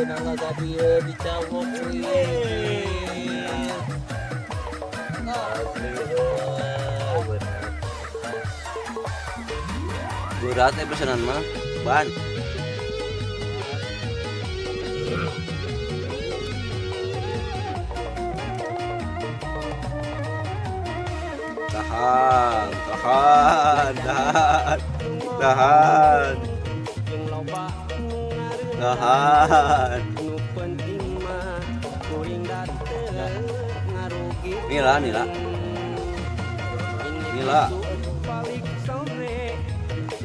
nangga dia dicabok berat pesanan mah ban tahan nila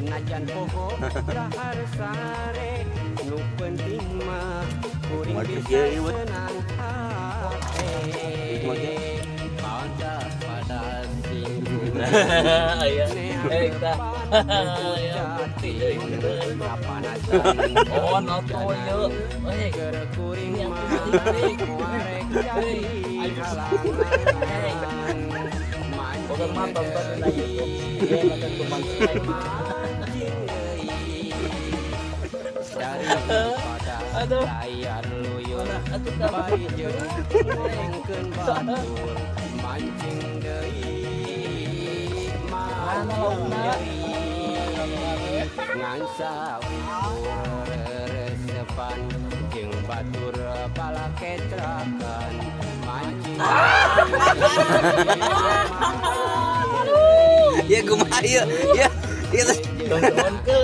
najan pokok dahar sare nu penting mah kuring bisa senang hati pada sing aya kita oh noto yo keur kuring mah marek jadi halangan bukan mantap lagi dia akan teman daripada layar luyur bari jeung ngengkeun batur mancing deui manung nyeri ngan saukur resepan jeung batur palaketrakan mancing ya kumaha ya teman ke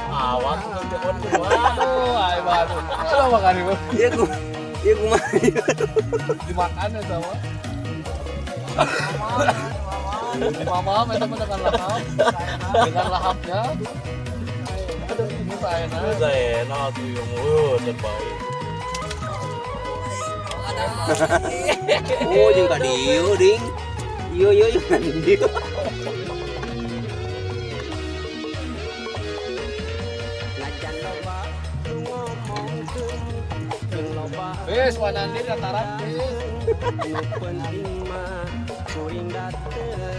awas teman ke waduh ay waduh apa makan itu ya kumaha dimakan ya sama mama minta dengan lahapnya aduh ini saya enak tuh yang terbaik oh jeung ka dieu ding ieu ka dieu najan loba ngomongkeun jeung loba wes wanandi dataran nu penting mah kuring dateuh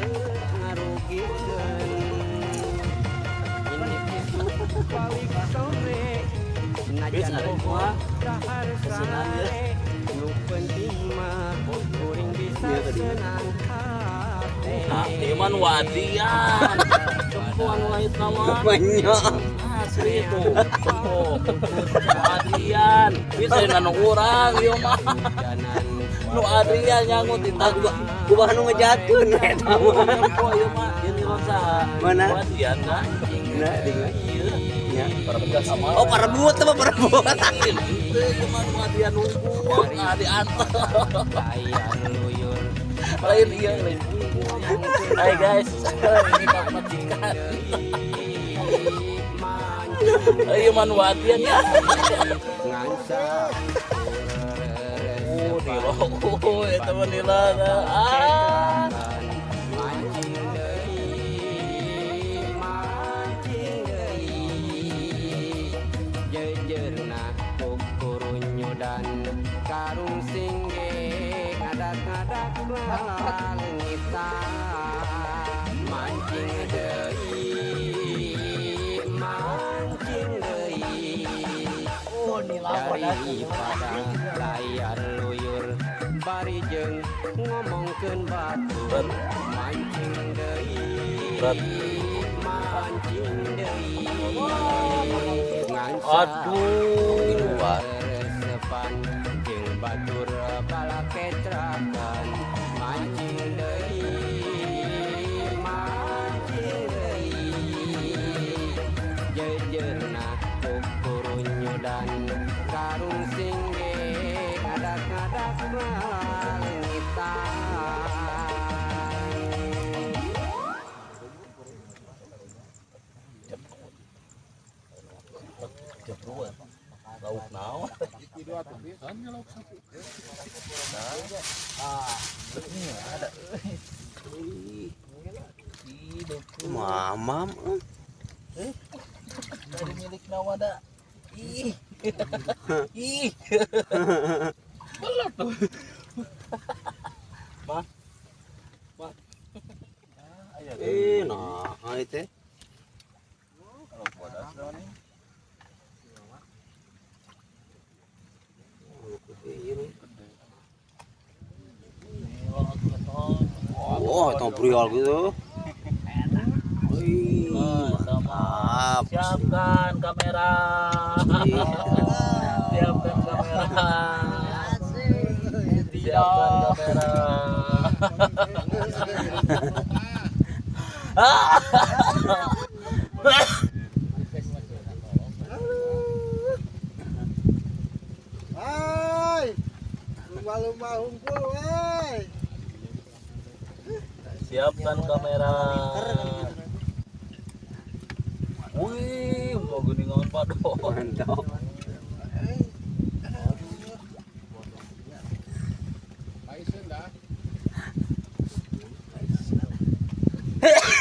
ngarugikeun ini pisu balik sore najan loba dahar sare nu penting mah kuring bisa senang hati iman wadian perempuan lain nama banyak asli itu wadian bisa nanu urang ieu mah nu Adrian nyangut ditangga kumaha nu ngejatkeun eta mah oh ieu mah ini rasa mana wadian nah ieu nya perbeda sama oh parebut mah parebut itu cuma wadian nunggu di atas lain iya lain hai guys ini pak majikan ayo manwatian ya oh nilo oh itu nila dan karung singge ngadak-ngadak langita mancing deui oh daripada layar luyur bari jeung ngomongkeun batur mancing deui aduh resepan jeung batur palaketrakan mancing deui jejeurna kukurunyu dan karung singge ngadak-ngadak langitan lauk naon mamam dari milik nawada ih belat tuh mah nah itu Oh, itu briol gitu. Wih, mantap. Siapkan kamera. Siapkan kamera. Siapkan kamera. Hai, lumba-lumba hungkul, woi. Siapkan kamera. Wih, mau geningan padon. Mantap.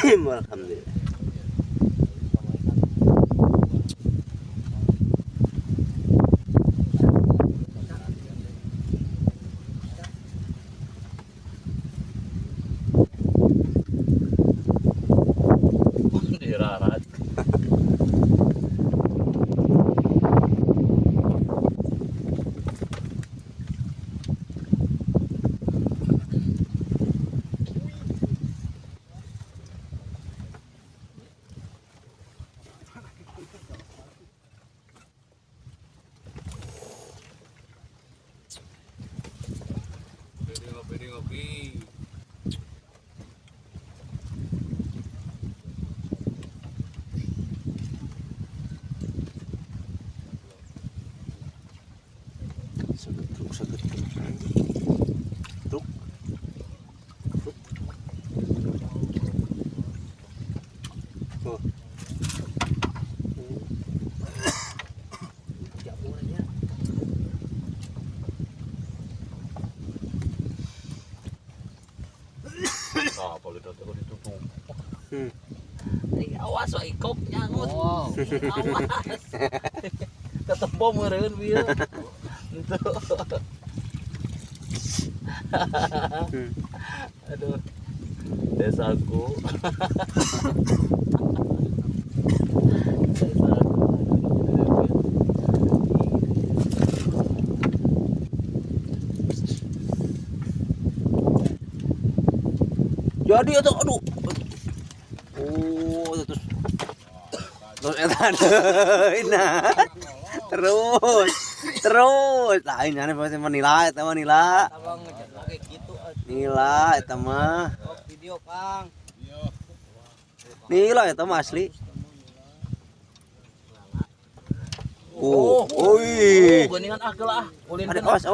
Alhamdulillah. Dirarat. Ngopi. Sakit. Truk. Tuh. Ah, boleh datang ditutup. Hmm. Awas wa ikok nyangut. Awas. Ketempo meureun bieu. Aduh. Desaku. Jadi itu aduh. Oh, terus eta nah. Terus. Nah, ini ane pasti menilai eta mah nila. Abang ngecek lagi gitu. Nila eta mah. Video, Kang. Nila eta mah asli. Oh, oi. Geningan akel ah. Ulin. Kade awas.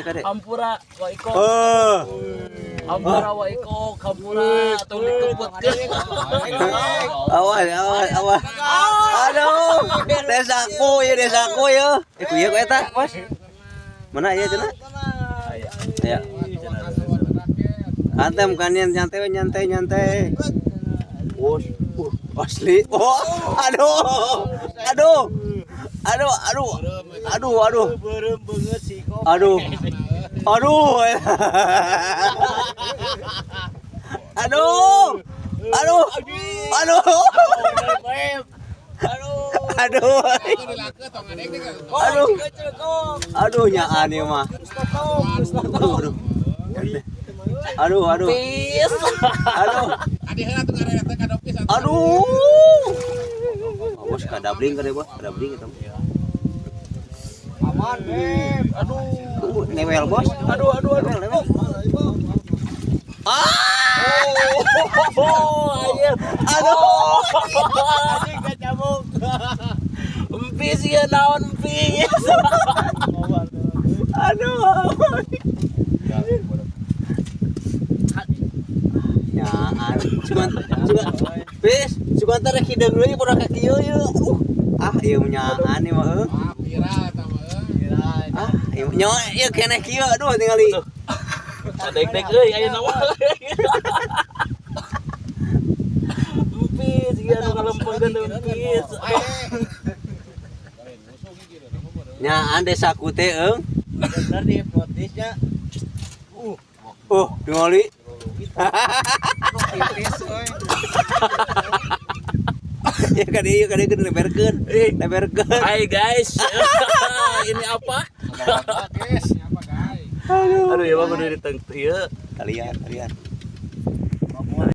Kade. Ampura wa ikok. Oh. Ampura wa ikok, ampura atuh dikebutkeun. Awas. Aduh, desaku ya. Kuya ku eta, Mas. Mana ieu cenah? Ya. Antem kan nyantai. Wos. Asli. Oh, aduh. Berem banget sih kok. Aduh. Aduh nyaan ieu mah. Aduh. Pis. Aduh. Bos kadabling bos, kadabling eta. Aman, Beb. Aduh. Newel bos. Aduh. Newel. Oh, aja. Aduh. Anjing kacamuk. Empis ya naon empis. Aduh. Nyaan. Cuman bis, cuman teh hideung deui pura ka kieu ye. Ah, ieu nyaan ieu mah. Ah, ieu nyo ieu keneh kieu aduh tingali. Dek euy ayeuna mah. Empis ya nu kalempengkeun empis. Nyaan desaku teh eung. Bener di hipnotisnya. Tingali. Tipis, woy. Ya kade leberkeun. Hai guys. Ini apa? Aduh ya mah berdiri teng ieu. Kalian